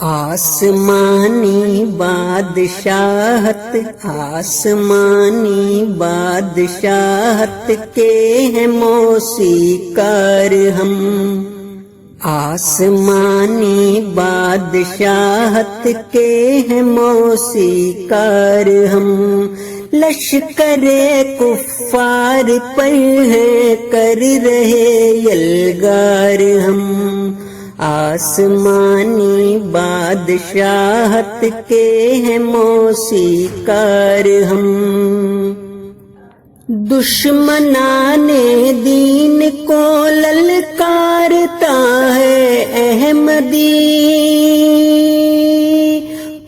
آسمانی بادشاہت آسمانی بادشاہت کے ہیں موسیقار ہم، آسمانی بادشاہت کے ہیں موسیقار ہم، لشکر کفار پر ہیں کر رہے یلغار ہم، آسمانی بادشاہت کے ہیں موسیقار ہم، دشمنان دین کو للکارتا ہے احمدی،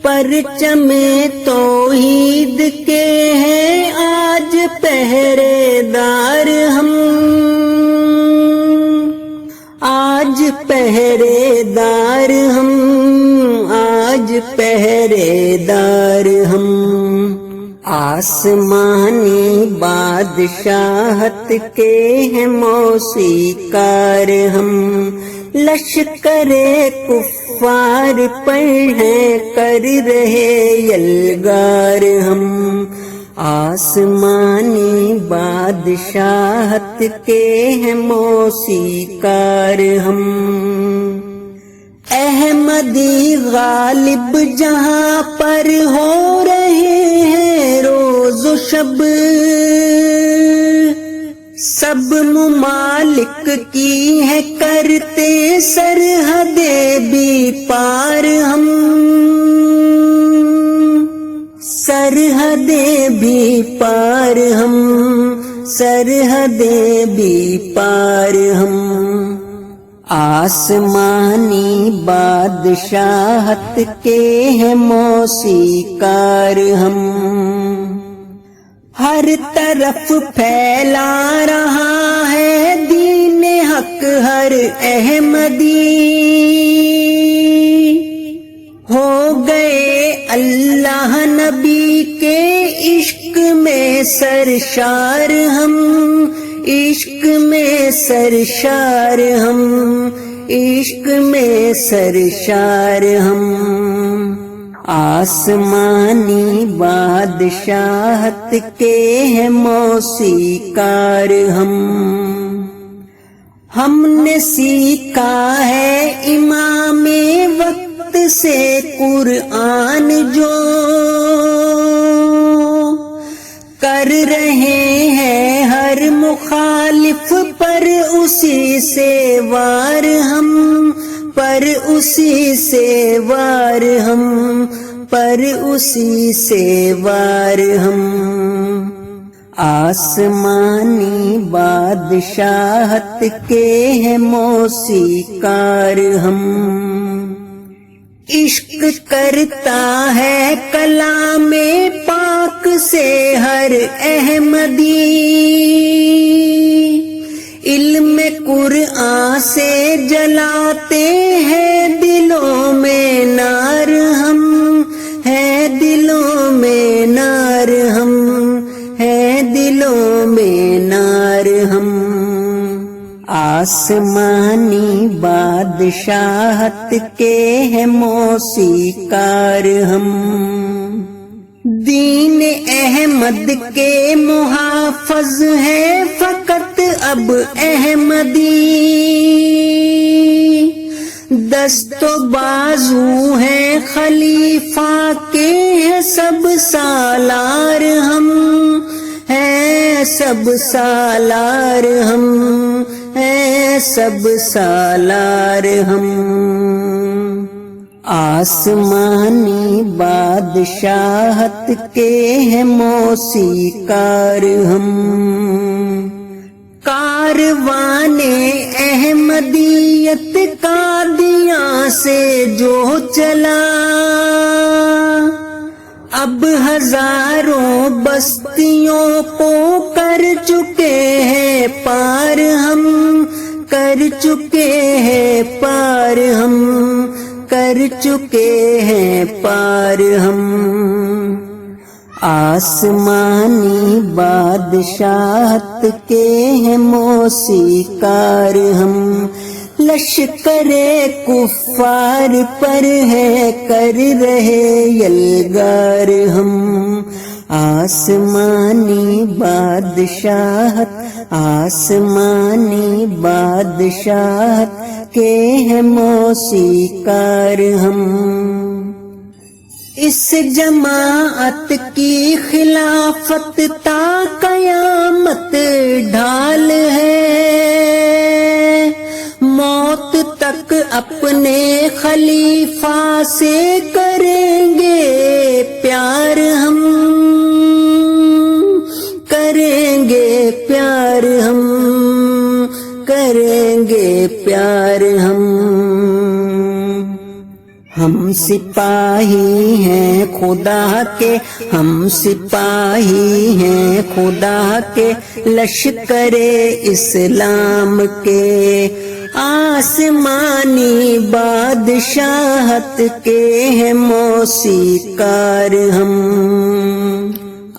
پرچم توحید کے ہیں آج پہرے دار ہم، آج پہرے دار ہم، آج پہرے دار ہم، آسمانی بادشاہت کے ہیں موسیقار ہم، لشکر کفار پر ہیں کر رہے یلغار ہم، آسمانی بادشاہت کے ہیں موسیقار ہم، احمدی غالب جہاں پر ہو رہے ہیں روز و شب، سب ممالک کی ہے کرتے سرحدیں بھی پار ہم، سرحدیں بھی پار ہم، سرحدیں بھی پار ہم، آسمانی بادشاہت کے ہیں موسیقار ہم، ہر طرف پھیلا رہا ہے دین حق ہر احمدی، ہو گئے اللہ نبی کے عشق میں سرشار ہم، عشق میں سرشار ہم، عشق میں سرشار ہم، آسمانی بادشاہت کے ہیں موسیقار ہم نے سیکھا ہے امام وقت سے قرآن جو کر رہے ہیں ہر مخالف پر اسی سے وار ہم، پر اسی سے وار ہم، پر اسی سے وار ہم، آسمانی بادشاہت کے ہیں موسیقار ہم، عشق کرتا ہے کلام پاک سے ہر احمدی، علم قرآن سے جلاتے ہیں دلوں میں نار ہم، ہے دلوں میں نار ہم، ہے دلوں میں نار ہم، آسمانی بادشاہت کے ہیں موسیقار ہم، دین احمد کے محافظ ہیں فقط اب احمدی، دست و بازو ہیں خلیفہ کے ہیں سب سالار ہم، ہیں سب سالار ہم، ہیں سب سالار ہم، آسمانی بادشاہت کے ہیں موسیقار ہم، کاروان احمدیت قادیاں سے جو چلا، اب ہزاروں بستیوں کو کر چکے ہیں پار ہم، کر چکے ہیں پار ہم، کر چکے ہیں پار ہم، آسمانی بادشاہت کے ہیں موسیقار ہم، لشکر کفار پر ہے کر رہے یلغار ہم، آسمانی بادشاہت آسمانی بادشاہت کے ہیں موسیقار ہم، اس جماعت کی خلافت تا قیامت ڈھال ہے، موت تک اپنے خلیفہ سے کریں گے پیار ہم، کریں گے پیار ہم، کریں گے پیار ہم سپاہی ہیں خدا کے، ہم سپاہی ہیں خدا کے، لشکر اسلام کے، آسمانی بادشاہت کے ہیں موسیقار ہم،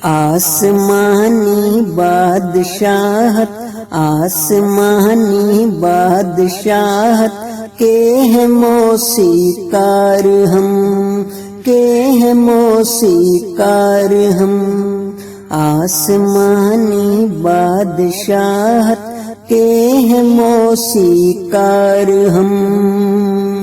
آسمانی بادشاہت آسمانی بادشاہت کے ہیں موسیقار ہم، کے ہیں موسیقار ہم، آسمانی بادشاہت کے ہیں موسیقار ہم۔